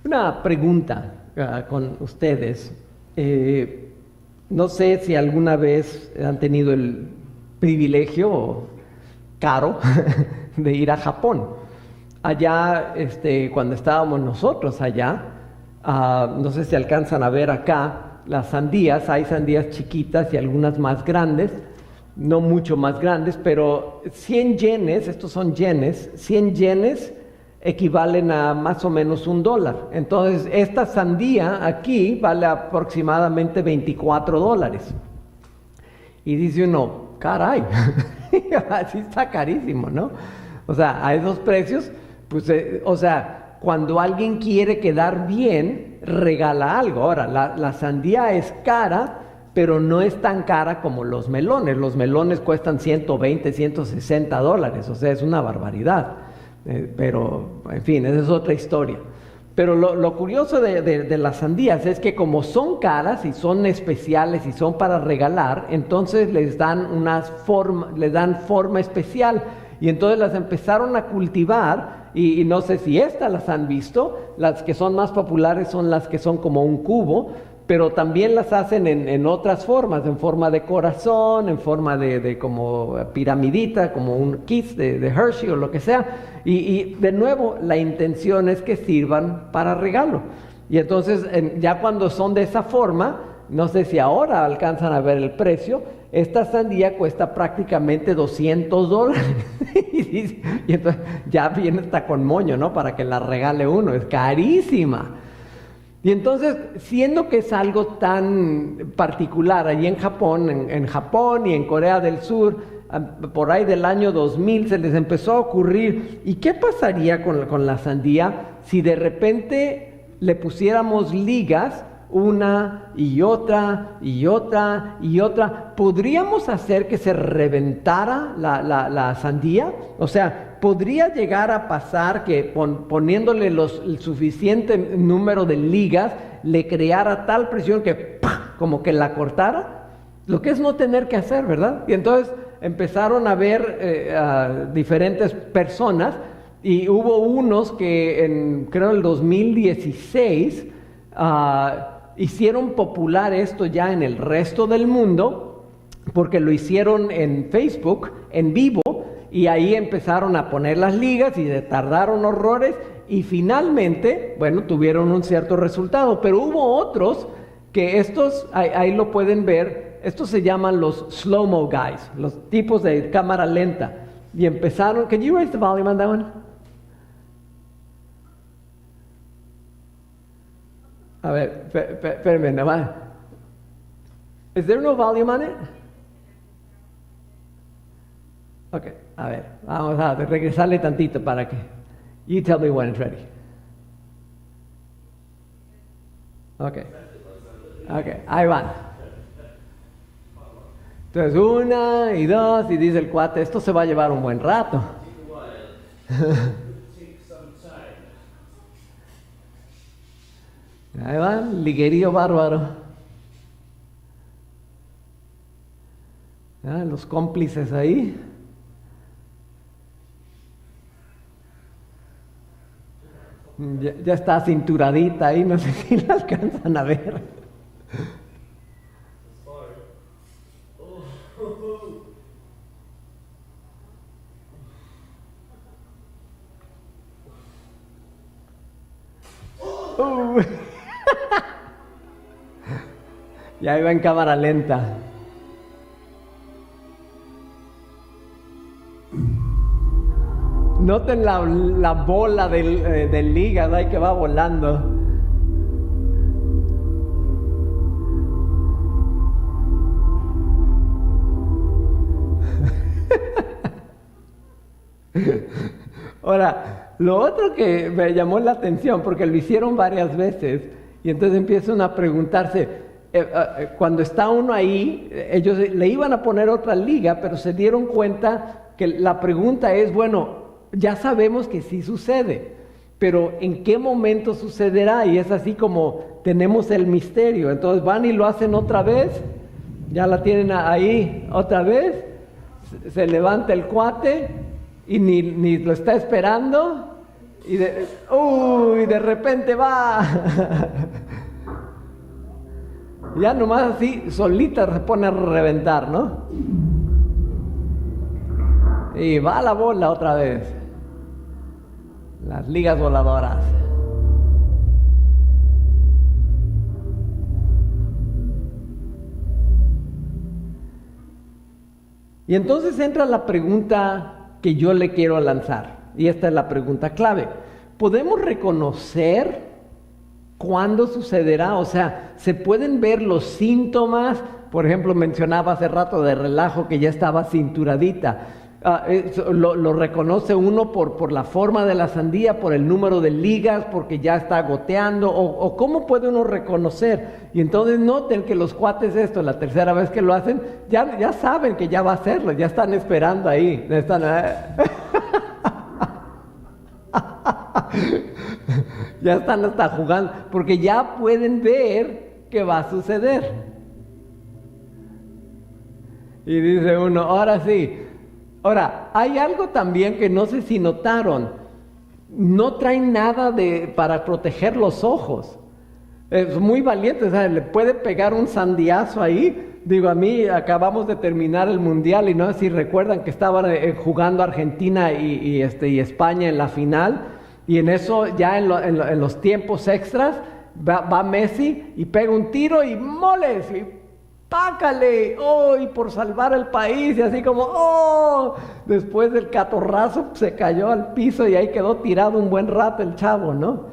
Una pregunta con ustedes. No sé si alguna vez han tenido el privilegio caro de ir a Japón. Allá, cuando estábamos nosotros allá, no sé si alcanzan a ver acá las sandías. Hay sandías chiquitas y algunas más grandes, no mucho más grandes, pero 100 yenes, estos son yenes, 100 yenes equivalen a más o menos $1. Entonces, esta sandía aquí vale aproximadamente $24. Y dice uno, caray, así está carísimo, ¿no? O sea, a esos precios, pues, o sea, cuando alguien quiere quedar bien, regala algo. Ahora, la sandía es cara, pero no es tan cara como los melones. Los melones cuestan $120, $160, o sea, es una barbaridad. Pero, en fin, esa es otra historia. Pero lo curioso de las sandías es que como son caras y son especiales y son para regalar, entonces les dan forma especial. Y entonces las empezaron a cultivar y no sé si estas las han visto. Las que son más populares son las que son como un cubo, pero también las hacen en otras formas, en forma de corazón, en forma de como piramidita, como un kiss de Hershey o lo que sea. Y de nuevo, la intención es que sirvan para regalo. Y entonces, ya cuando son de esa forma, no sé si ahora alcanzan a ver el precio, esta sandía cuesta prácticamente $200. Y entonces ya viene hasta con moño, ¿no? Para que la regale uno, es carísima. Y entonces, siendo que es algo tan particular allí en Japón, en Japón y en Corea del Sur, por ahí del año 2000 se les empezó a ocurrir, ¿y qué pasaría con la sandía si de repente le pusiéramos ligas una y otra y otra y otra? ¿Podríamos hacer que se reventara la sandía? O sea, ¿podría llegar a pasar que poniéndole el suficiente número de ligas le creara tal presión que ¡pah!, como que la cortara? Lo que es no tener que hacer, ¿verdad? Y entonces empezaron a ver a diferentes personas y hubo unos que creo en el 2016 hicieron popular esto ya en el resto del mundo, porque lo hicieron en Facebook en vivo. Y ahí empezaron a poner las ligas y se tardaron horrores y finalmente, bueno, tuvieron un cierto resultado. Pero hubo otros que estos, ahí lo pueden ver, estos se llaman los slow-mo guys, los tipos de cámara lenta. Y empezaron, can you raise the volume on that one? A ver, espérenme, nada más. Is there no volume on it? Ok, a ver, vamos a regresarle tantito para que... You tell me when it's ready. Ok, ahí van. Entonces, 1 y 2, y dice el cuate, esto se va a llevar un buen rato. Ahí van, liguerío bárbaro. Los cómplices ahí. Ya está cinturadita ahí, no sé si la alcanzan a ver. Ya iba en cámara lenta. Noten la bola del hígado ahí que va volando. Ahora, lo otro que me llamó la atención, porque lo hicieron varias veces, y entonces empiezan a preguntarse, cuando está uno ahí, ellos le iban a poner otra liga, pero se dieron cuenta que la pregunta es, bueno, ya sabemos que sí sucede, pero ¿en qué momento sucederá? Y es así como tenemos el misterio. Entonces van y lo hacen otra vez, ya la tienen ahí otra vez, se levanta el cuate y ni lo está esperando de repente va. Ya nomás así, solita se pone a reventar, ¿no? Y va la bola otra vez. Las ligas voladoras. Y entonces entra la pregunta que yo le quiero lanzar. Y esta es la pregunta clave. ¿Podemos reconocer cuándo sucederá? O sea, ¿se pueden ver los síntomas? Por ejemplo, mencionaba hace rato de relajo que ya estaba cinturadita. Lo reconoce uno por la forma de la sandía, por el número de ligas, porque ya está goteando, o cómo puede uno reconocer. Y entonces noten que los cuates la tercera vez que lo hacen, ya saben que ya va a hacerlo, ya están esperando ahí, ya están hasta jugando, porque ya pueden ver que va a suceder. Y dice uno, ahora sí. Ahora, hay algo también que no sé si notaron. No traen nada para proteger los ojos. Es muy valiente, o sea, le puede pegar un sandiazo ahí. Digo, a mí acabamos de terminar el Mundial y no sé si recuerdan que estaban jugando Argentina y España en la final. Y en eso, ya en los tiempos extras, va Messi y pega un tiro y moles, y ¡pácale! ¡Oh! Y por salvar el país, y así como ¡oh! Después del catorrazo se cayó al piso y ahí quedó tirado un buen rato el chavo, ¿no?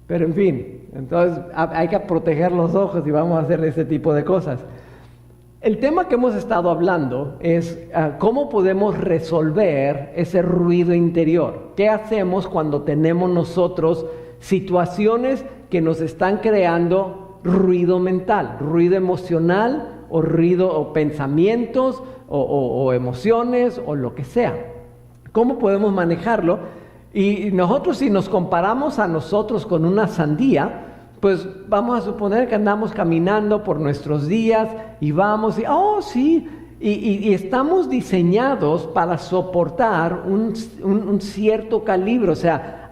Pero en fin, entonces hay que proteger los ojos y vamos a hacer ese tipo de cosas. El tema que hemos estado hablando es cómo podemos resolver ese ruido interior. ¿Qué hacemos cuando tenemos nosotros situaciones que nos están creando ruido mental, ruido emocional, o ruido o pensamientos o emociones o lo que sea? ¿Cómo podemos manejarlo? Y nosotros, si nos comparamos a nosotros con una sandía, pues vamos a suponer que andamos caminando por nuestros días y vamos y ¡oh, sí! Y estamos diseñados para soportar un cierto calibre. O sea,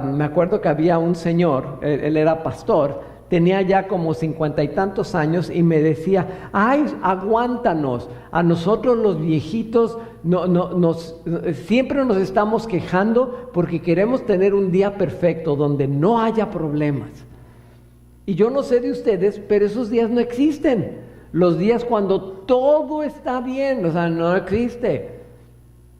me acuerdo que había un señor, él era pastor, tenía ya como 50 y tantos años y me decía, ¡ay, aguántanos! A nosotros los viejitos siempre nos estamos quejando porque queremos tener un día perfecto donde no haya problemas. Y yo no sé de ustedes, pero esos días no existen. Los días cuando todo está bien, o sea, no existe.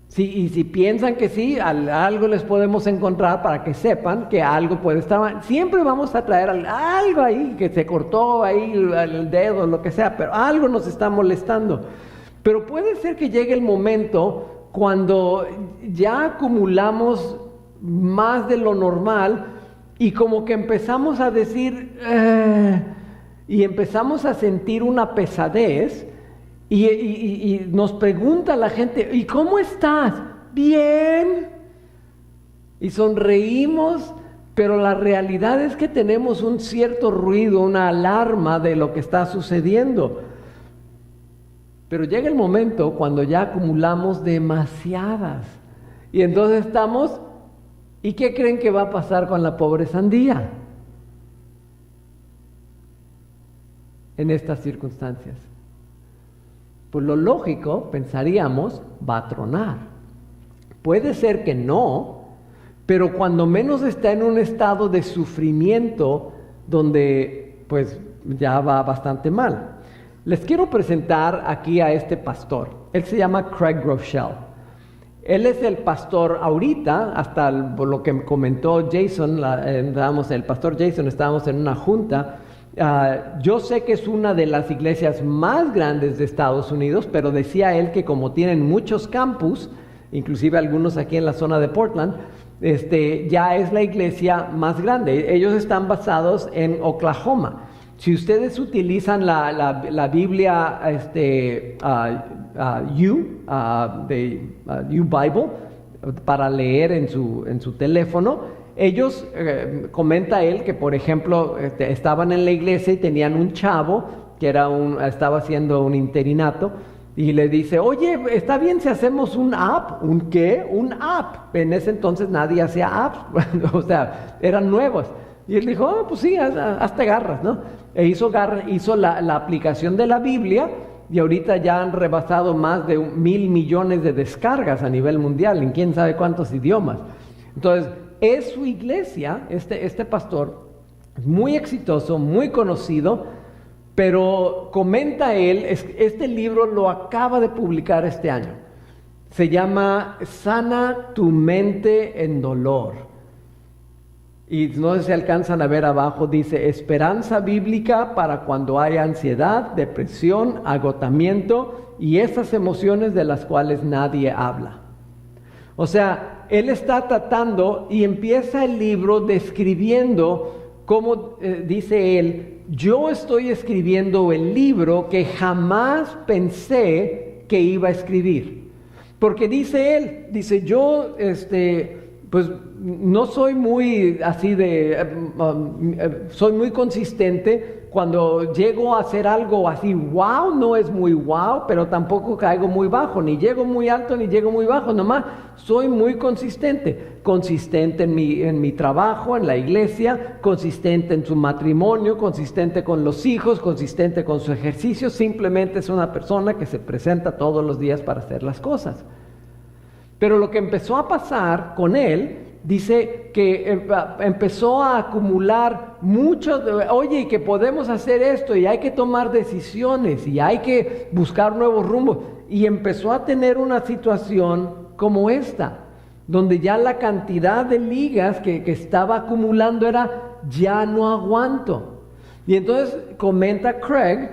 Sí, y si piensan que sí, algo les podemos encontrar para que sepan que algo puede estar mal. Siempre vamos a traer algo ahí, que se cortó ahí el dedo, lo que sea, pero algo nos está molestando. Pero puede ser que llegue el momento cuando ya acumulamos más de lo normal y como que empezamos a decir, y empezamos a sentir una pesadez. Y nos pregunta la gente, ¿y cómo estás? Bien. Y sonreímos, pero la realidad es que tenemos un cierto ruido, una alarma de lo que está sucediendo. Pero llega el momento cuando ya acumulamos demasiadas. Y entonces estamos, ¿y qué creen que va a pasar con la pobre sandía en estas circunstancias? Pues lo lógico, pensaríamos, va a tronar. Puede ser que no, pero cuando menos está en un estado de sufrimiento donde pues ya va bastante mal. Les quiero presentar aquí a este pastor. Él se llama Craig Groeschel. Él es el pastor ahorita, hasta lo que comentó Jason, el pastor Jason, estábamos en una junta. Yo sé que es una de las iglesias más grandes de Estados Unidos, pero decía él que como tienen muchos campus, inclusive algunos aquí en la zona de Portland, ya es la iglesia más grande. Ellos están basados en Oklahoma. Si ustedes utilizan la Biblia U Bible para leer en su teléfono, ellos, comenta él que por ejemplo estaban en la iglesia y tenían un chavo que estaba haciendo un interinato Y le dice, oye, ¿está bien si hacemos un app? ¿Un qué? Un app. En ese entonces nadie hacía apps, o sea, eran nuevos. Y él dijo, oh, pues sí, hazte garras, ¿no? E hizo la aplicación de la Biblia, y ahorita ya han rebasado más de 1,000 millones de descargas a nivel mundial, en quién sabe cuántos idiomas. Entonces, es su iglesia, este pastor, muy exitoso, muy conocido, pero comenta él, este libro lo acaba de publicar este año. Se llama Sana tu mente en dolor. Y no sé si alcanzan a ver abajo, dice, esperanza bíblica para cuando hay ansiedad, depresión, agotamiento y esas emociones de las cuales nadie habla. O sea, él está tratando y empieza el libro describiendo cómo, dice él, yo estoy escribiendo el libro que jamás pensé que iba a escribir. Porque dice él, dice yo, pues no soy muy así soy muy consistente. Cuando llego a hacer algo así, wow, no es muy wow, pero tampoco caigo muy bajo, ni llego muy alto, ni llego muy bajo, nomás soy muy consistente en mi trabajo, en la iglesia, consistente en su matrimonio, consistente con los hijos, consistente con su ejercicio, simplemente es una persona que se presenta todos los días para hacer las cosas. Pero lo que empezó a pasar con él, dice que empezó a acumular oye, que podemos hacer esto y hay que tomar decisiones y hay que buscar nuevos rumbos. Y empezó a tener una situación como esta, donde ya la cantidad de ligas que estaba acumulando era, ya no aguanto. Y entonces comenta Craig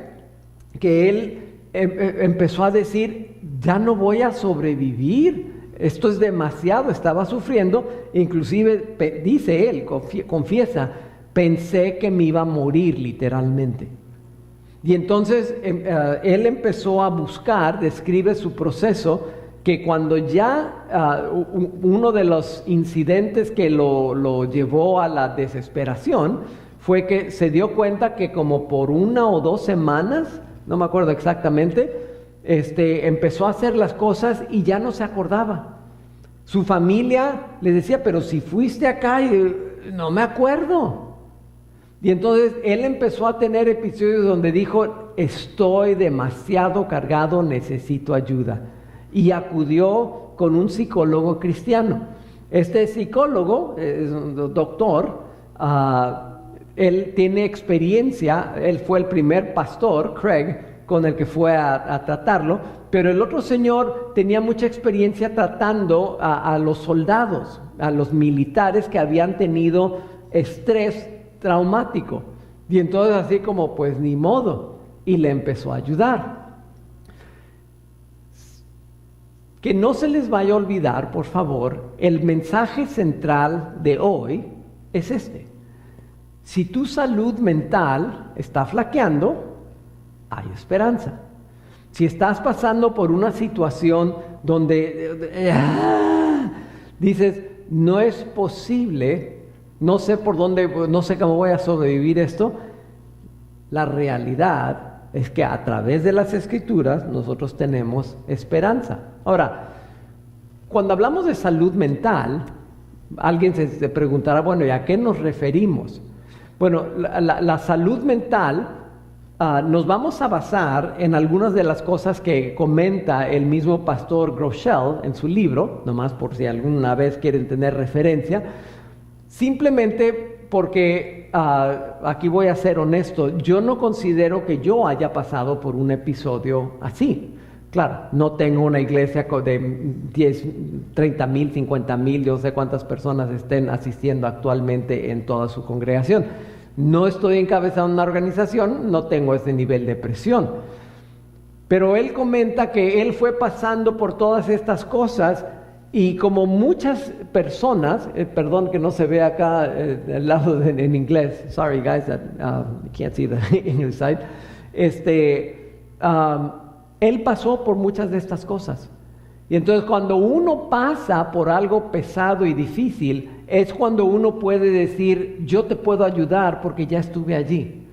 que él empezó a decir, ya no voy a sobrevivir. Esto es demasiado, estaba sufriendo, inclusive dice él, confiesa, pensé que me iba a morir literalmente. Y entonces él empezó a buscar, describe su proceso, que cuando ya uno de los incidentes que lo llevó a la desesperación fue que se dio cuenta que como por 1 o 2 semanas, no me acuerdo exactamente, empezó a hacer las cosas y ya no se acordaba. Su familia le decía, pero si fuiste acá, y no me acuerdo. Y entonces él empezó a tener episodios donde dijo, estoy demasiado cargado, necesito ayuda. Y acudió con un psicólogo cristiano. Este psicólogo, es un doctor, él tiene experiencia, él fue el primer pastor, Craig, con el que fue a tratarlo, pero el otro señor tenía mucha experiencia tratando a los soldados, a los militares que habían tenido estrés traumático. Y entonces así como, pues ni modo, y le empezó a ayudar. Que no se les vaya a olvidar, por favor, el mensaje central de hoy es este. Si tu salud mental está flaqueando, hay esperanza. Si estás pasando por una situación donde dices, no es posible, no sé por dónde, no sé cómo voy a sobrevivir esto, la realidad es que a través de las Escrituras nosotros tenemos esperanza. Ahora, cuando hablamos de salud mental, alguien se preguntará, bueno, ¿y a qué nos referimos? Bueno, la salud mental, nos vamos a basar en algunas de las cosas que comenta el mismo pastor Groeschel en su libro, nomás por si alguna vez quieren tener referencia, simplemente porque, aquí voy a ser honesto, yo no considero que yo haya pasado por un episodio así. Claro, no tengo una iglesia de 10, 30 mil, 50 mil, yo sé cuántas personas estén asistiendo actualmente en toda su congregación. No estoy encabezando una organización, no tengo ese nivel de presión. Pero él comenta que él fue pasando por todas estas cosas y como muchas personas, perdón que no se ve acá al lado en inglés, sorry guys, that you can't see the English side, él pasó por muchas de estas cosas. Y entonces cuando uno pasa por algo pesado y difícil, es cuando uno puede decir, yo te puedo ayudar porque ya estuve allí.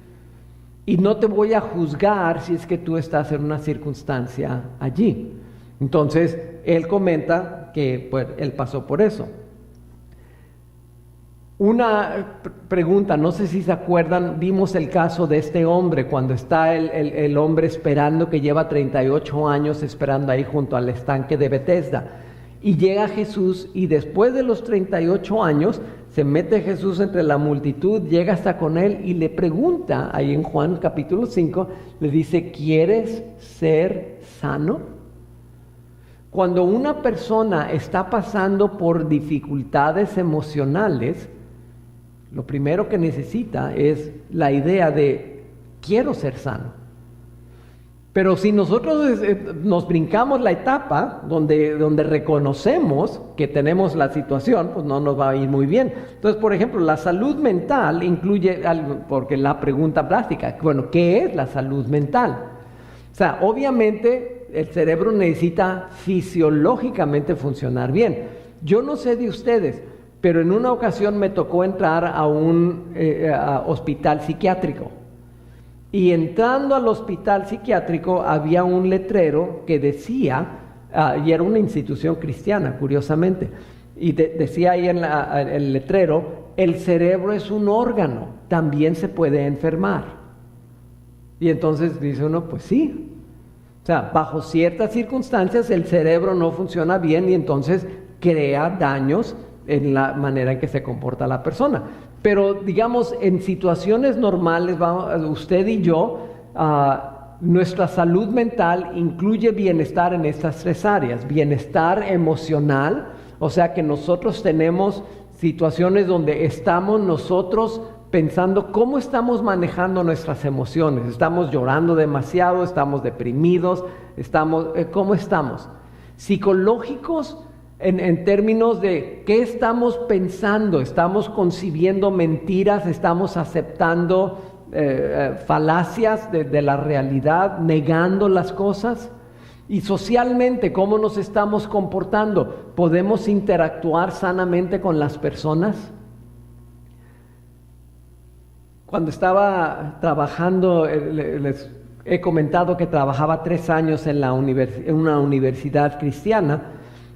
y no te voy a juzgar si es que tú estás en una circunstancia allí. Entonces, él comenta que pues, él pasó por eso. Una pregunta, no sé si se acuerdan, vimos el caso de este hombre, cuando está el hombre esperando, que lleva 38 años esperando ahí junto al estanque de Betesda. Y llega Jesús, y después de los 38 años, se mete Jesús entre la multitud, llega hasta con él y le pregunta, ahí en Juan capítulo 5, le dice, ¿quieres ser sano? Cuando una persona está pasando por dificultades emocionales, lo primero que necesita es la idea de, quiero ser sano. Pero si nosotros nos brincamos la etapa donde reconocemos que tenemos la situación, pues no nos va a ir muy bien. Entonces, por ejemplo, la salud mental incluye algo, porque la pregunta plástica, bueno, ¿qué es la salud mental? O sea, obviamente el cerebro necesita fisiológicamente funcionar bien. Yo no sé de ustedes, pero en una ocasión me tocó entrar a un hospital psiquiátrico. Y entrando al hospital psiquiátrico había un letrero que decía, y era una institución cristiana, curiosamente, y decía ahí en el letrero, el cerebro es un órgano, también se puede enfermar. Y entonces dice uno, pues sí. O sea, bajo ciertas circunstancias el cerebro no funciona bien y entonces crea daños en la manera en que se comporta la persona. Pero digamos, en situaciones normales, usted y yo, nuestra salud mental incluye bienestar en estas tres áreas. Bienestar emocional, o sea que nosotros tenemos situaciones donde estamos nosotros pensando cómo estamos manejando nuestras emociones. Estamos llorando demasiado, estamos deprimidos, ¿cómo estamos? Psicológicos, en términos de qué estamos pensando, estamos concibiendo mentiras, estamos aceptando falacias de la realidad, negando las cosas. Y socialmente, ¿cómo nos estamos comportando? ¿Podemos interactuar sanamente con las personas? Cuando estaba trabajando, les he comentado que trabajaba 3 años en una universidad cristiana,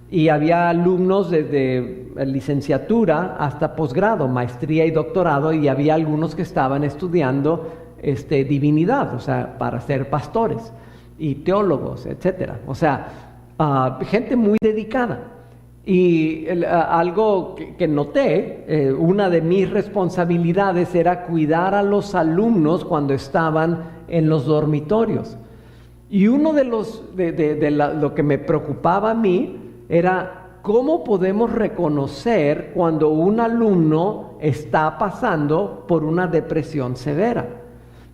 y había alumnos desde licenciatura hasta posgrado, maestría y doctorado, y había algunos que estaban estudiando divinidad, o sea, para ser pastores y teólogos, etcétera. O sea, gente muy dedicada. Y algo que noté, una de mis responsabilidades era cuidar a los alumnos cuando estaban en los dormitorios. Y uno de lo que me preocupaba a mí era cómo podemos reconocer cuando un alumno está pasando por una depresión severa.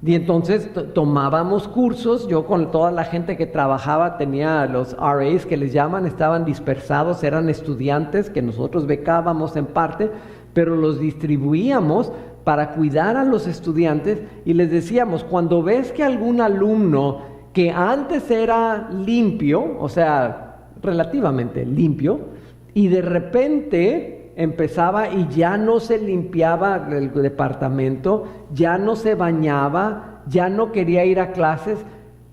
Y entonces tomábamos cursos. Yo con toda la gente que trabajaba tenía los RAs que les llaman, estaban dispersados, eran estudiantes que nosotros becábamos en parte, pero los distribuíamos para cuidar a los estudiantes y les decíamos, cuando ves que algún alumno que antes era limpio, o sea, relativamente limpio, y de repente empezaba y ya no se limpiaba el departamento, ya no se bañaba, ya no quería ir a clases,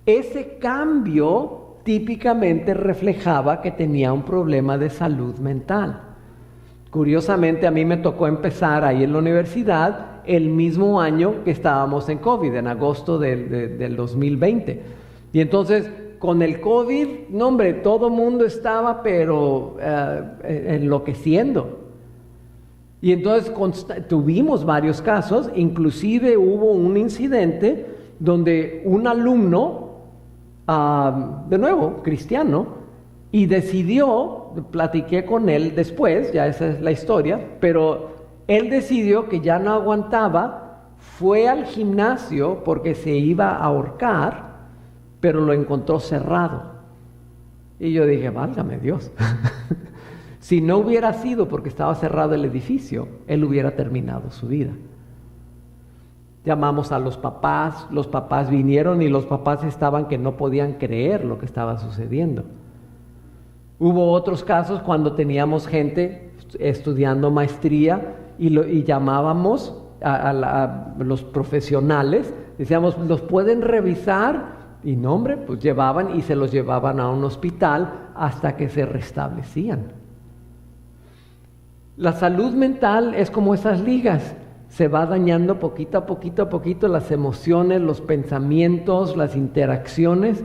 ese cambio típicamente reflejaba que tenía un problema de salud mental. Curiosamente, a mí me tocó empezar ahí en la universidad el mismo año que estábamos en COVID, en agosto del 2020. Y entonces, con el COVID, no hombre, todo mundo estaba pero enloqueciendo. Y entonces tuvimos varios casos, inclusive hubo un incidente donde un alumno, de nuevo, cristiano, y decidió, platiqué con él después, ya esa es la historia, pero él decidió que ya no aguantaba, fue al gimnasio porque se iba a ahorcar, pero lo encontró cerrado. Y yo dije, válgame Dios. Si no hubiera sido porque estaba cerrado el edificio, él hubiera terminado su vida. Llamamos a los papás vinieron y los papás estaban que no podían creer lo que estaba sucediendo. Hubo otros casos cuando teníamos gente estudiando maestría y llamábamos a los profesionales Decíamos, ¿los pueden revisar? Y no, hombre, pues llevaban y se los llevaban a un hospital hasta que se restablecían. La salud mental es como esas ligas, se va dañando poquito a poquito las emociones, los pensamientos, las interacciones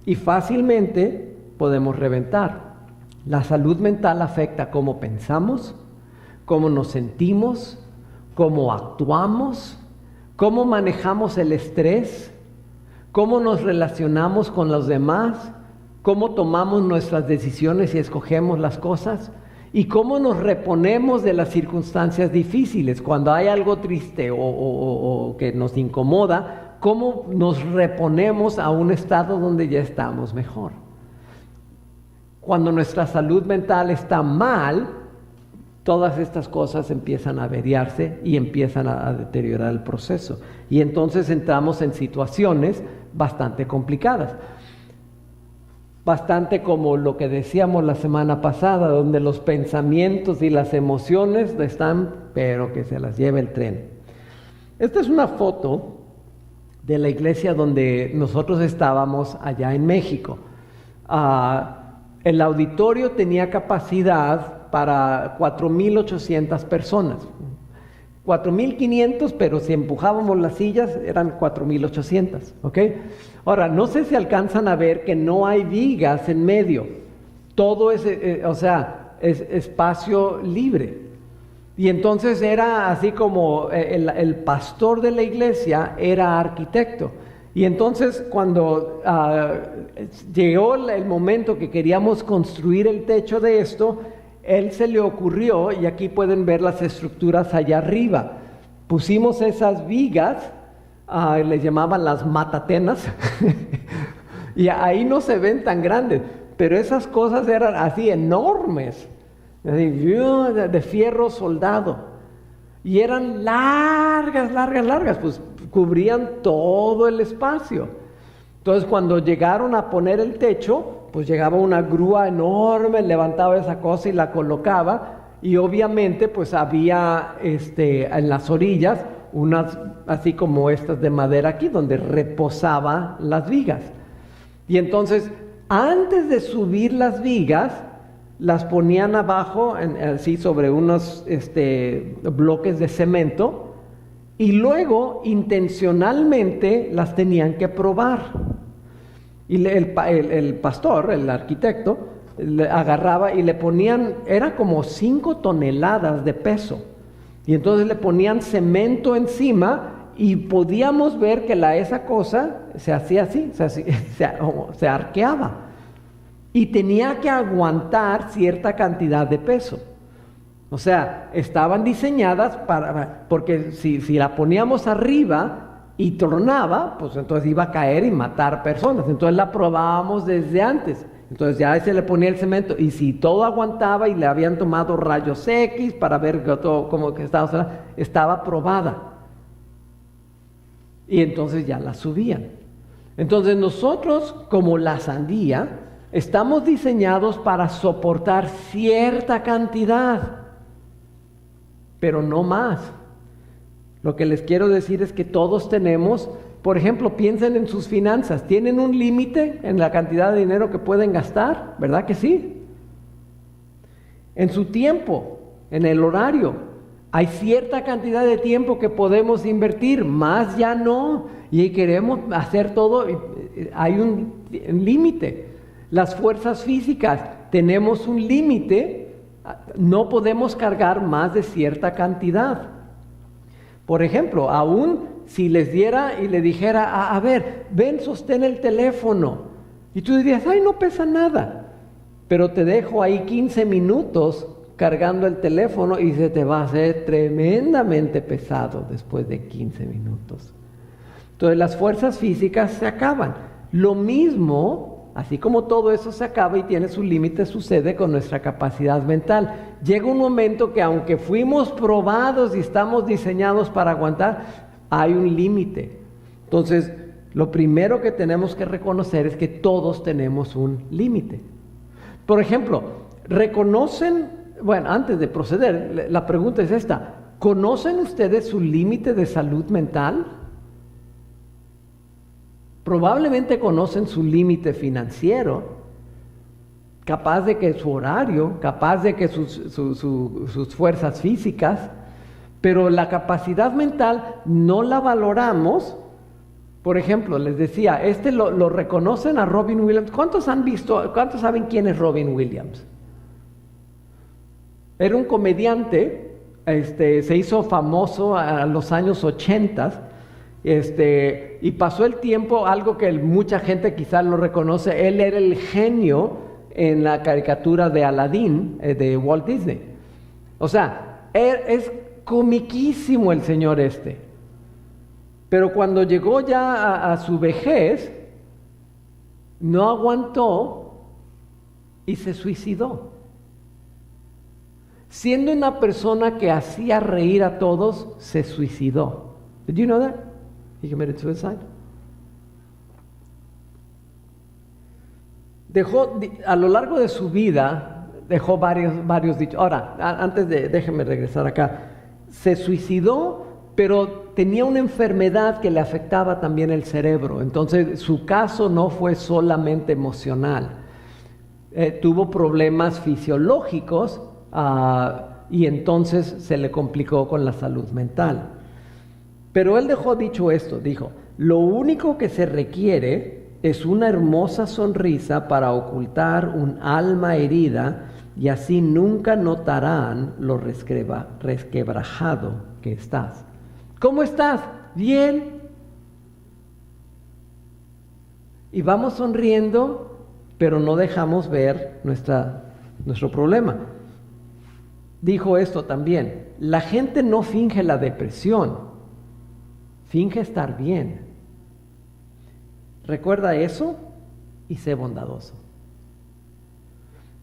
y fácilmente podemos reventar. La salud mental afecta cómo pensamos, cómo nos sentimos, cómo actuamos, cómo manejamos el estrés, cómo nos relacionamos con los demás, cómo tomamos nuestras decisiones y escogemos las cosas, y cómo nos reponemos de las circunstancias difíciles. Cuando hay algo triste o que nos incomoda, cómo nos reponemos a un estado donde ya estamos mejor. Cuando nuestra salud mental está mal, todas estas cosas empiezan a averiarse y empiezan a deteriorar el proceso. Y entonces entramos en situaciones bastante complicadas. Bastante como lo que decíamos la semana pasada, donde los pensamientos y las emociones están, pero que se las lleva el tren. Esta es una foto de la iglesia donde nosotros estábamos allá en México. El auditorio tenía capacidad para 4,800 personas. 4,500, pero si empujábamos las sillas eran 4,800, ¿ok? Ahora, no sé si alcanzan a ver que no hay vigas en medio. Todo es, es espacio libre. Y entonces era así como el pastor de la iglesia era arquitecto. Y entonces cuando llegó el momento que queríamos construir el techo de esto, él se le ocurrió, y aquí pueden ver las estructuras allá arriba, pusimos esas vigas, les llamaban las matatenas, y ahí no se ven tan grandes, pero esas cosas eran así enormes, así, de fierro soldado, y eran largas, pues cubrían todo el espacio. Entonces cuando llegaron a poner el techo, pues llegaba una grúa enorme, levantaba esa cosa y la colocaba, y obviamente pues había en las orillas unas así como estas de madera aquí, donde reposaba las vigas. Y entonces antes de subir las vigas, las ponían abajo, así sobre unos bloques de cemento, y luego intencionalmente las tenían que probar. Y el pastor, el arquitecto, le agarraba y le ponían, era como 5 toneladas de peso. Y entonces le ponían cemento encima y podíamos ver que esa cosa se hacía así, se arqueaba. Y tenía que aguantar cierta cantidad de peso. O sea, estaban diseñadas porque si la poníamos arriba y tronaba, pues entonces iba a caer y matar personas. Entonces la probábamos desde antes. Entonces ya se le ponía el cemento, y si todo aguantaba y le habían tomado rayos X para ver que todo como que estaba probada. Y entonces ya la subían. Entonces nosotros, como la sandía, estamos diseñados para soportar cierta cantidad, pero no más. Lo que les quiero decir es que todos tenemos, por ejemplo, piensen en sus finanzas, ¿tienen un límite en la cantidad de dinero que pueden gastar? ¿Verdad que sí? En su tiempo, en el horario, hay cierta cantidad de tiempo que podemos invertir, más ya no, y queremos hacer todo, hay un límite. Las fuerzas físicas, tenemos un límite, no podemos cargar más de cierta cantidad. Por ejemplo, aún si les diera y le dijera, a ver, ven, sostén el teléfono, y tú dirías, ay, no pesa nada, pero te dejo ahí 15 minutos cargando el teléfono y se te va a hacer tremendamente pesado después de 15 minutos. Entonces las fuerzas físicas se acaban. Lo mismo, así como todo eso se acaba y tiene su límite, sucede con nuestra capacidad mental. Llega un momento que aunque fuimos probados y estamos diseñados para aguantar, hay un límite. Entonces, lo primero que tenemos que reconocer es que todos tenemos un límite. Por ejemplo, antes de proceder, la pregunta es esta: ¿conocen ustedes su límite de salud mental? probablemente conocen su límite financiero, capaz de que su horario, capaz de que sus fuerzas físicas, pero la capacidad mental no la valoramos. Por ejemplo, les decía, lo reconocen a Robin Williams. ¿Cuántos saben quién es Robin Williams? Era un comediante, se hizo famoso a los años 80, y pasó el tiempo, algo que mucha gente quizás lo reconoce, él era el genio en la caricatura de Aladdin, de Walt Disney. O sea, es comiquísimo el señor Pero cuando llegó ya a su vejez, no aguantó y se suicidó. Siendo una persona que hacía reír a todos, se suicidó. Did you know that? He committed suicide. A lo largo de su vida, dejó varios dichos. Ahora, déjenme regresar acá. Se suicidó, pero tenía una enfermedad que le afectaba también el cerebro. Entonces, su caso no fue solamente emocional. Tuvo problemas fisiológicos y entonces se le complicó con la salud mental. Pero él dejó dicho esto, dijo: lo único que se requiere es una hermosa sonrisa para ocultar un alma herida, y así nunca notarán lo resquebrajado que estás. ¿Cómo estás? Bien. Y vamos sonriendo, pero no dejamos ver nuestro problema. Dijo esto también: la gente no finge la depresión, finge estar bien. Recuerda eso y sé bondadoso.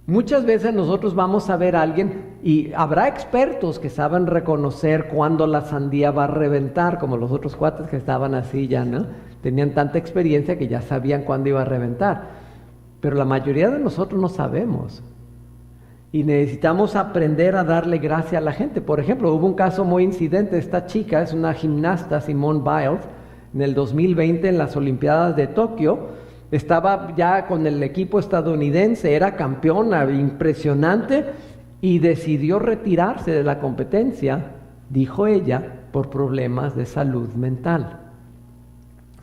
Muchas veces nosotros vamos a ver a alguien y habrá expertos que saben reconocer cuándo la sandía va a reventar, como los otros cuates que estaban así ya, ¿no? Tenían tanta experiencia que ya sabían cuándo iba a reventar. Pero la mayoría de nosotros no sabemos. Y necesitamos aprender a darle gracia a la gente. Por ejemplo, hubo un caso muy incidente. Esta chica es una gimnasta, Simone Biles, en el 2020 en las Olimpiadas de Tokio. Estaba ya con el equipo estadounidense, era campeona, impresionante, y decidió retirarse de la competencia, dijo ella, por problemas de salud mental.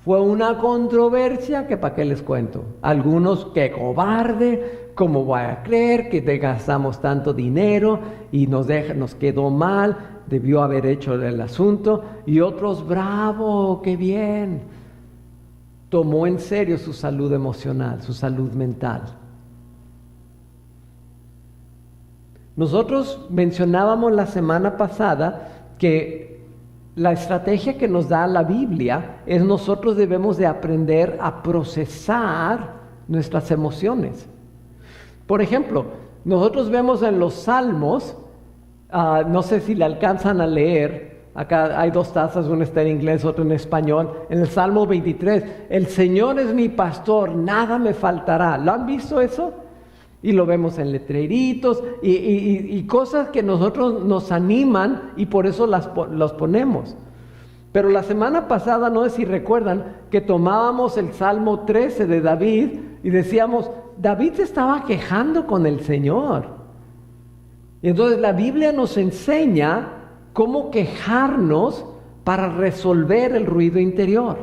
Fue una controversia que para qué les cuento. Algunos, qué cobarde, cómo voy a creer que te gastamos tanto dinero y nos quedó mal, debió haber hecho el asunto. Y otros, bravo, qué bien. Tomó en serio su salud emocional, su salud mental. Nosotros mencionábamos la semana pasada que la estrategia que nos da la Biblia es nosotros debemos de aprender a procesar nuestras emociones. Por ejemplo, nosotros vemos en los Salmos, no sé si le alcanzan a leer, acá hay dos tazas, una está en inglés, otra en español. En el Salmo 23, el Señor es mi pastor, nada me faltará. ¿Lo han visto eso? Y lo vemos en letreritos y cosas que nosotros nos animan y por eso los ponemos. Pero la semana pasada, no sé si recuerdan, que tomábamos el Salmo 13 de David y decíamos, David se estaba quejando con el Señor. Y entonces la Biblia nos enseña cómo quejarnos para resolver el ruido interior.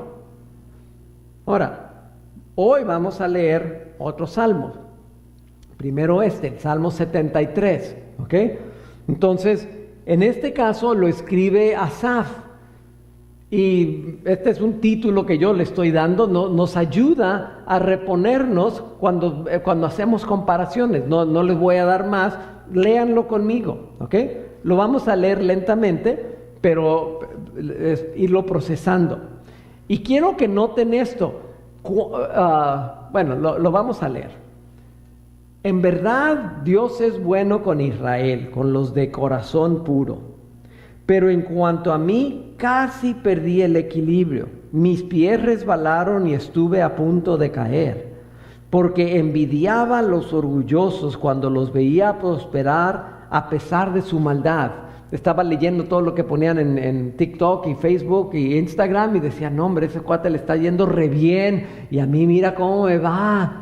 Ahora, hoy vamos a leer otros salmos. Primero el Salmo 73, ¿ok? Entonces, en este caso lo escribe Asaf. Y este es un título que yo le estoy dando, nos ayuda a reponernos cuando hacemos comparaciones. No les voy a dar más, léanlo conmigo, ¿ok? Lo vamos a leer lentamente, pero irlo procesando. Y quiero que noten esto. Lo vamos a leer. En verdad, Dios es bueno con Israel, con los de corazón puro. Pero en cuanto a mí, casi perdí el equilibrio. Mis pies resbalaron y estuve a punto de caer, porque envidiaba a los orgullosos cuando los veía prosperar a pesar de su maldad. estaba leyendo todo lo que ponían en TikTok y Facebook y Instagram y decía, no hombre, ese cuate le está yendo re bien y a mí mira cómo me va.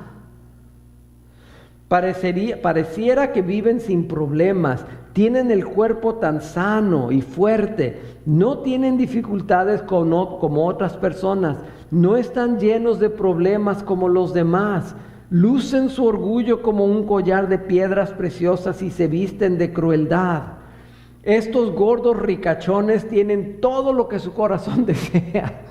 Pareciera que viven sin problemas, tienen el cuerpo tan sano y fuerte, no tienen dificultades como otras personas, no están llenos de problemas como los demás, lucen su orgullo como un collar de piedras preciosas y se visten de crueldad. Estos gordos ricachones tienen todo lo que su corazón desea.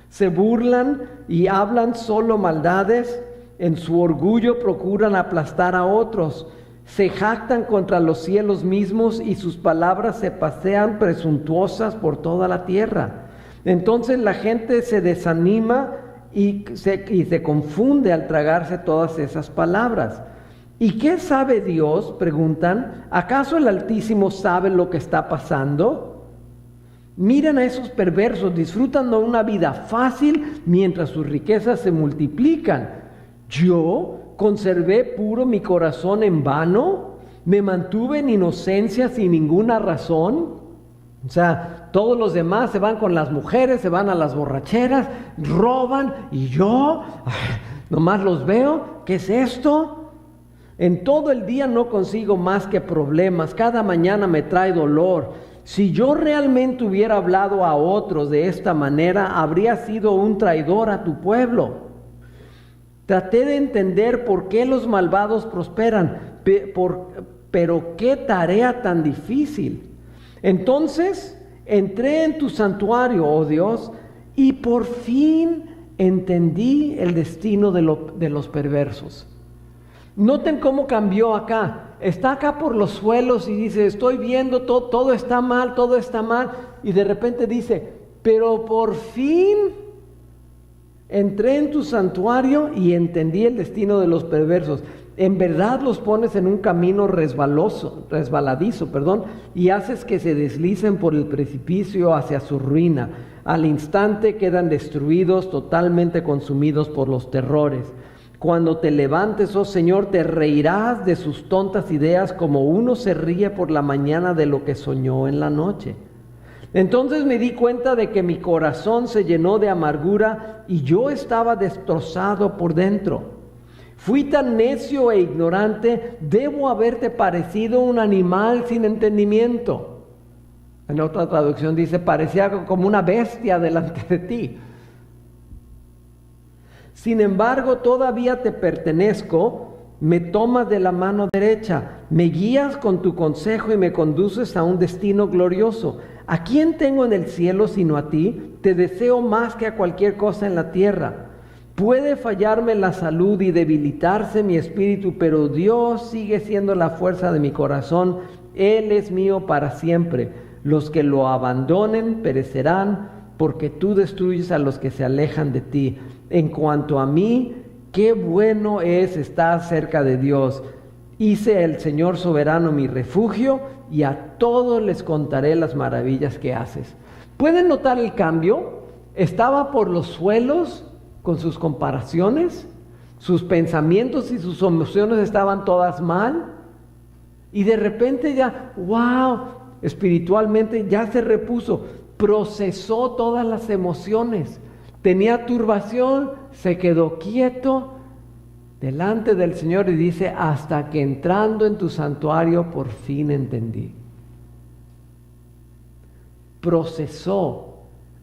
Se burlan y hablan solo maldades. En su orgullo procuran aplastar a otros. Se jactan contra los cielos mismos y sus palabras se pasean presuntuosas por toda la tierra. Entonces la gente se desanima y se confunde al tragarse todas esas palabras. ¿Y qué sabe Dios?, preguntan. ¿Acaso el Altísimo sabe lo que está pasando? Miren a esos perversos, disfrutan de una vida fácil mientras sus riquezas se multiplican. ¿Yo conservé puro mi corazón en vano? ¿Me mantuve en inocencia sin ninguna razón? O sea, todos los demás se van con las mujeres, se van a las borracheras, roban, y yo nomás los veo. ¿Qué es esto? En todo el día no consigo más que problemas, cada mañana me trae dolor. Si yo realmente hubiera hablado a otros de esta manera, habría sido un traidor a tu pueblo. Traté de entender por qué los malvados prosperan, pero qué tarea tan difícil. Entonces entré en tu santuario, oh Dios, y por fin entendí el destino de los perversos. Noten cómo cambió acá. Está acá por los suelos y dice, estoy viendo todo está mal, y de repente dice, pero por fin entré en tu santuario y entendí el destino de los perversos. En verdad los pones en un camino resbaladizo, y haces que se deslicen por el precipicio hacia su ruina. Al instante quedan destruidos, totalmente consumidos por los terrores. Cuando te levantes, oh Señor, te reirás de sus tontas ideas como uno se ríe por la mañana de lo que soñó en la noche. Entonces me di cuenta de que mi corazón se llenó de amargura y yo estaba destrozado por dentro. Fui tan necio e ignorante, debo haberte parecido un animal sin entendimiento. En otra traducción dice, parecía como una bestia delante de ti. Sin embargo, todavía te pertenezco, me tomas de la mano derecha, me guías con tu consejo y me conduces a un destino glorioso. ¿A quién tengo en el cielo sino a ti? Te deseo más que a cualquier cosa en la tierra. Puede fallarme la salud y debilitarse mi espíritu, pero Dios sigue siendo la fuerza de mi corazón. Él es mío para siempre. Los que lo abandonen perecerán, porque tú destruyes a los que se alejan de ti. En cuanto a mí, qué bueno es estar cerca de Dios. Hice el Señor soberano mi refugio, y a todos les contaré las maravillas que haces. ¿Pueden notar el cambio? Estaba por los suelos con sus comparaciones, sus pensamientos y sus emociones estaban todas mal, y de repente ya, wow, espiritualmente ya se repuso, procesó todas las emociones, tenía turbación, se quedó quieto delante del Señor y dice, hasta que entrando en tu santuario por fin entendí. Procesó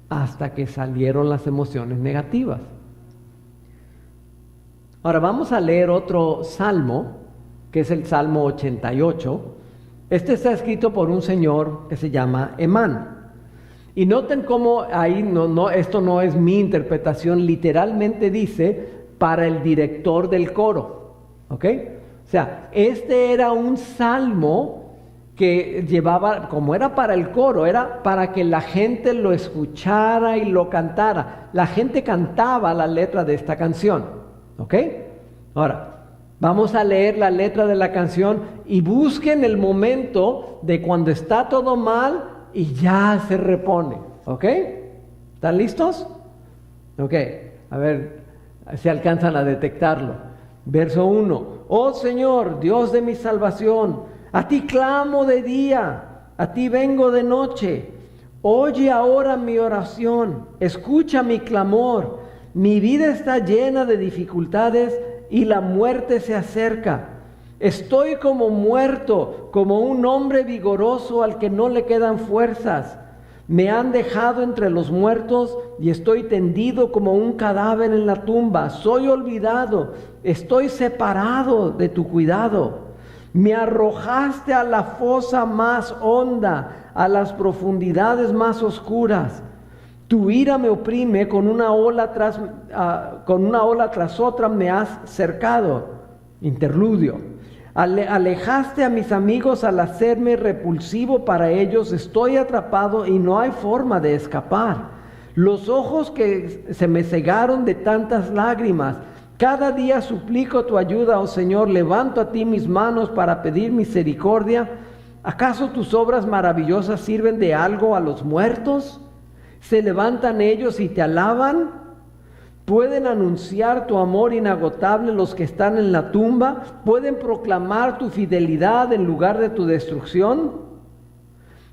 hasta que salieron las emociones negativas. Ahora vamos a leer otro salmo, que es el Salmo 88. Este está escrito por un señor que se llama Emán. Y noten cómo ahí esto no es mi interpretación, literalmente dice para el director del coro, ¿ok? O sea, este era un salmo que llevaba, como era para el coro, era para que la gente lo escuchara y lo cantara. La gente cantaba la letra de esta canción, ¿ok? Ahora, vamos a leer la letra de la canción y busquen el momento de cuando está todo mal y ya se repone, ¿ok? ¿Están listos? Ok, a ver si alcanzan a detectarlo. Verso 1. Oh Señor, Dios de mi salvación, a ti clamo de día, a ti vengo de noche. Oye ahora mi oración, escucha mi clamor. Mi vida está llena de dificultades y la muerte se acerca. Estoy como muerto, como un hombre vigoroso al que no le quedan fuerzas. Me han dejado entre los muertos y estoy tendido como un cadáver en la tumba. Soy olvidado, estoy separado de tu cuidado. Me arrojaste a la fosa más honda, a las profundidades más oscuras. Tu ira me oprime, con una ola tras otra me has cercado. Interludio. Alejaste a mis amigos al hacerme repulsivo para ellos. Estoy atrapado y no hay forma de escapar. Los ojos que se me cegaron de tantas lágrimas. Cada día suplico tu ayuda, oh Señor. Levanto a ti mis manos para pedir misericordia. ¿Acaso tus obras maravillosas sirven de algo a los muertos? ¿Se levantan ellos y te alaban? ¿Pueden anunciar tu amor inagotable los que están en la tumba? ¿Pueden proclamar tu fidelidad en lugar de tu destrucción?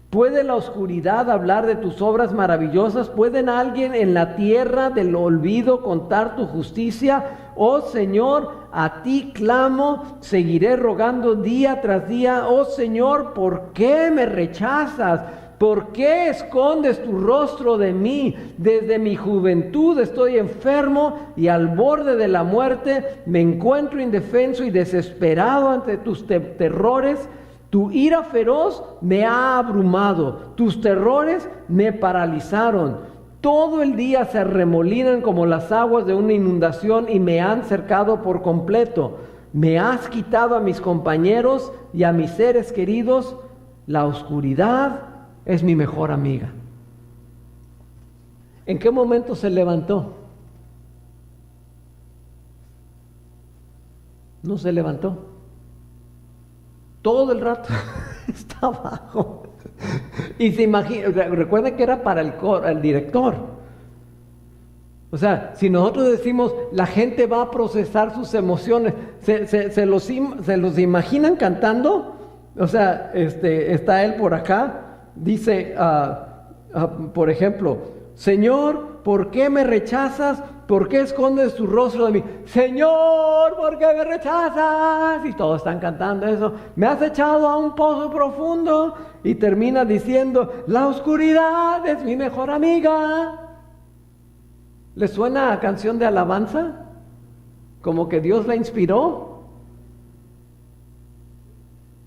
¿Puede la oscuridad hablar de tus obras maravillosas? ¿Pueden alguien en la tierra del olvido contar tu justicia? Oh Señor, a ti clamo, seguiré rogando día tras día. Oh Señor, ¿por qué me rechazas? ¿Por qué escondes tu rostro de mí? Desde mi juventud estoy enfermo y al borde de la muerte. Me encuentro indefenso y desesperado ante tus terrores. Tu ira feroz me ha abrumado. Tus terrores me paralizaron. Todo el día se arremolinan como las aguas de una inundación y me han cercado por completo. Me has quitado a mis compañeros y a mis seres queridos. La oscuridad es mi mejor amiga. ¿En qué momento se levantó? No se levantó. Todo el rato está abajo. Y se imagina, recuerda que era para el director. O sea, si nosotros decimos, la gente va a procesar sus emociones, ¿se los imaginan cantando? O sea, está él por acá. Dice, por ejemplo, Señor, ¿por qué me rechazas? ¿Por qué escondes tu rostro de mí? Señor, ¿por qué me rechazas? Y todos están cantando eso. Me has echado a un pozo profundo. Y termina diciendo, la oscuridad es mi mejor amiga. ¿Le suena a canción de alabanza? Como que Dios la inspiró.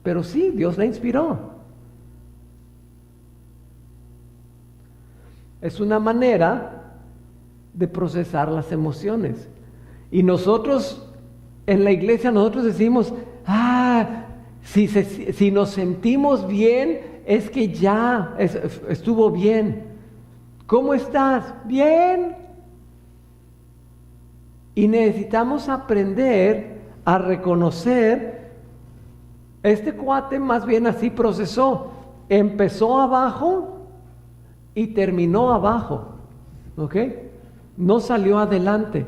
Pero sí, Dios la inspiró. Es una manera de procesar las emociones. Y nosotros, en la iglesia, nosotros decimos, si nos sentimos bien, es que ya estuvo bien. ¿Cómo estás? Bien. Y necesitamos aprender a reconocer, este cuate más bien así procesó. Empezó abajo y terminó abajo, ¿ok? No salió adelante.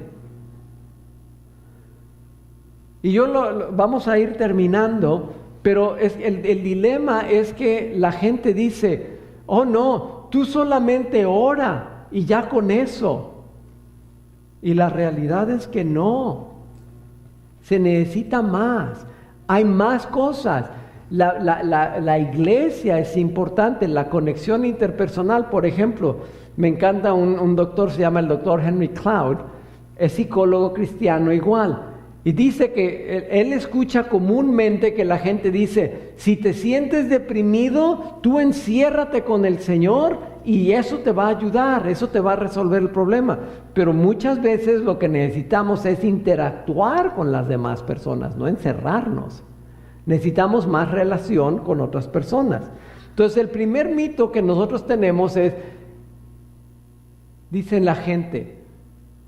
Y vamos a ir terminando, pero el dilema es que la gente dice, oh no, tú solamente ora y ya con eso. Y la realidad es que no, se necesita más, hay más cosas. La iglesia es importante, la conexión interpersonal. Por ejemplo, me encanta un doctor, se llama el doctor Henry Cloud, es psicólogo cristiano igual, y dice que él escucha comúnmente que la gente dice, si te sientes deprimido, tú enciérrate con el Señor y eso te va a ayudar, eso te va a resolver el problema. Pero muchas veces lo que necesitamos es interactuar con las demás personas, no encerrarnos. Necesitamos más relación con otras personas. Entonces, el primer mito que nosotros tenemos es, dicen la gente,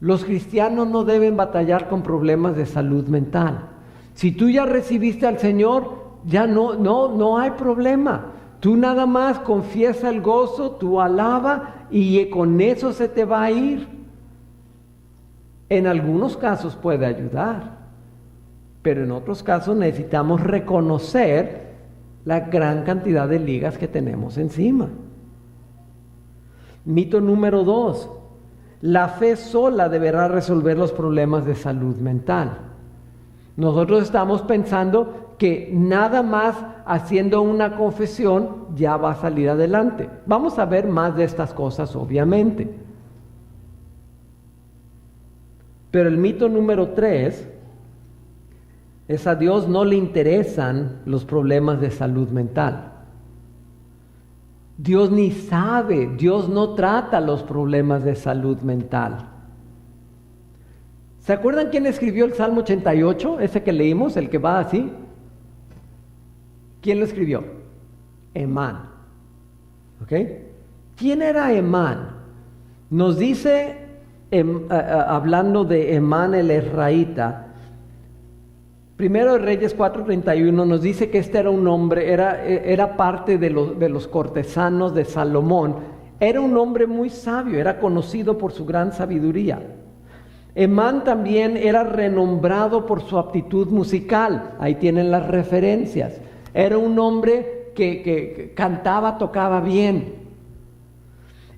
los cristianos no deben batallar con problemas de salud mental. Si tú ya recibiste al Señor, ya no hay problema. Tú nada más confiesa el gozo, tú alaba y con eso se te va a ir. En algunos casos puede ayudar. Pero en otros casos necesitamos reconocer la gran cantidad de ligas que tenemos encima. Mito número 2. La fe sola deberá resolver los problemas de salud mental. Nosotros estamos pensando que nada más haciendo una confesión ya va a salir adelante. Vamos a ver más de estas cosas, obviamente. Pero el mito número 3 es: a Dios no le interesan los problemas de salud mental. Dios ni sabe, Dios no trata los problemas de salud mental. ¿Se acuerdan quién escribió el Salmo 88? Ese que leímos, el que va así. ¿Quién lo escribió? Emán. ¿Ok? ¿Quién era Emán? Nos dice, hablando de Emán el Ezraíta, Primero de Reyes 4:31 nos dice que este era un hombre, era parte de los cortesanos de Salomón. Era un hombre muy sabio, era conocido por su gran sabiduría. Emán también era renombrado por su aptitud musical. Ahí tienen las referencias. Era un hombre que cantaba, tocaba bien.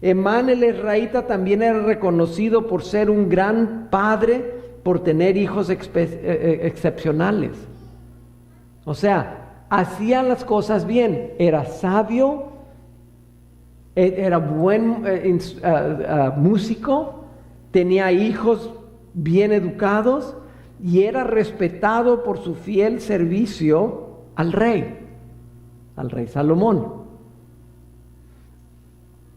Emán el Ezraíta también era reconocido por ser un gran padre, por tener hijos excepcionales. O sea, hacía las cosas bien, era sabio, era buen músico, tenía hijos bien educados y era respetado por su fiel servicio al rey Salomón.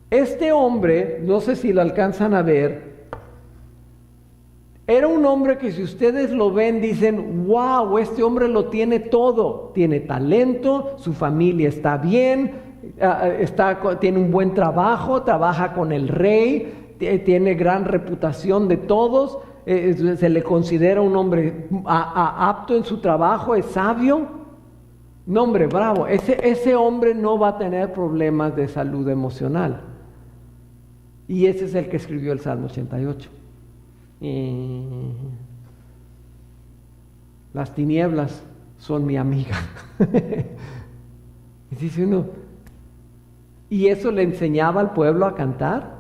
Este hombre, no sé si lo alcanzan a ver, era un hombre que si ustedes lo ven dicen: wow, este hombre lo tiene todo, tiene talento, su familia está bien, tiene un buen trabajo, trabaja con el rey, tiene gran reputación de todos, se le considera un hombre apto en su trabajo, es sabio. No, hombre, bravo, ese hombre no va a tener problemas de salud emocional. Y ese es el que escribió el Salmo 88. Las tinieblas son mi amiga. Y dice uno, ¿y eso le enseñaba al pueblo a cantar?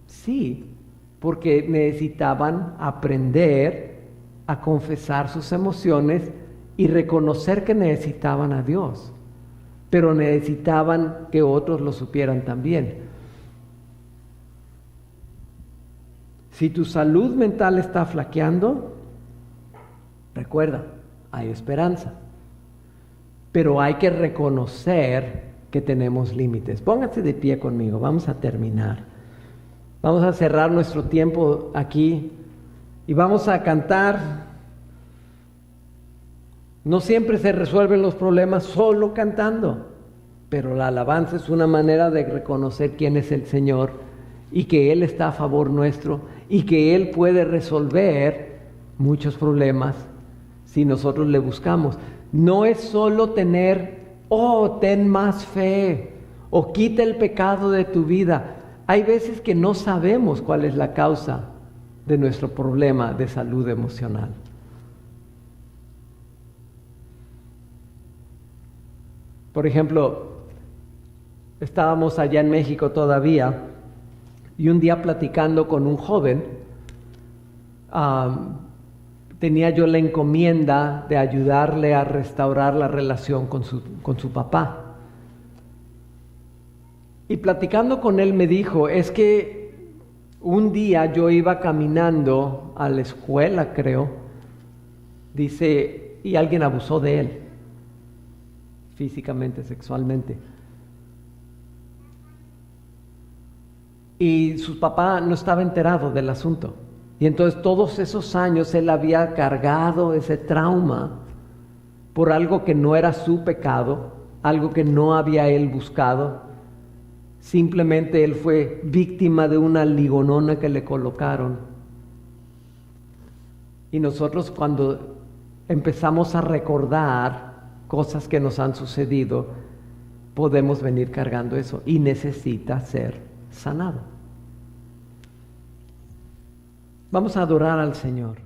Sí, porque necesitaban aprender a confesar sus emociones y reconocer que necesitaban a Dios, pero necesitaban que otros lo supieran también. Si tu salud mental está flaqueando, recuerda, hay esperanza. Pero hay que reconocer que tenemos límites. Pónganse de pie conmigo, vamos a terminar. Vamos a cerrar nuestro tiempo aquí y vamos a cantar. No siempre se resuelven los problemas solo cantando, pero la alabanza es una manera de reconocer quién es el Señor y que Él está a favor nuestro y que Él puede resolver muchos problemas si nosotros le buscamos. No es solo ten más fe o quita el pecado de tu vida. Hay veces que no sabemos cuál es la causa de nuestro problema de salud emocional. Por ejemplo, estábamos allá en México todavía y un día platicando con un joven, tenía yo la encomienda de ayudarle a restaurar la relación con su papá. Y platicando con él me dijo, es que un día yo iba caminando a la escuela, creo, dice, y alguien abusó de él, físicamente, sexualmente. Y su papá no estaba enterado del asunto. Y entonces todos esos años él había cargado ese trauma por algo que no era su pecado, algo que no había él buscado. Simplemente él fue víctima de una ligonona que le colocaron. Y nosotros cuando empezamos a recordar cosas que nos han sucedido, podemos venir cargando eso y necesita ser sanado. Vamos a adorar al Señor.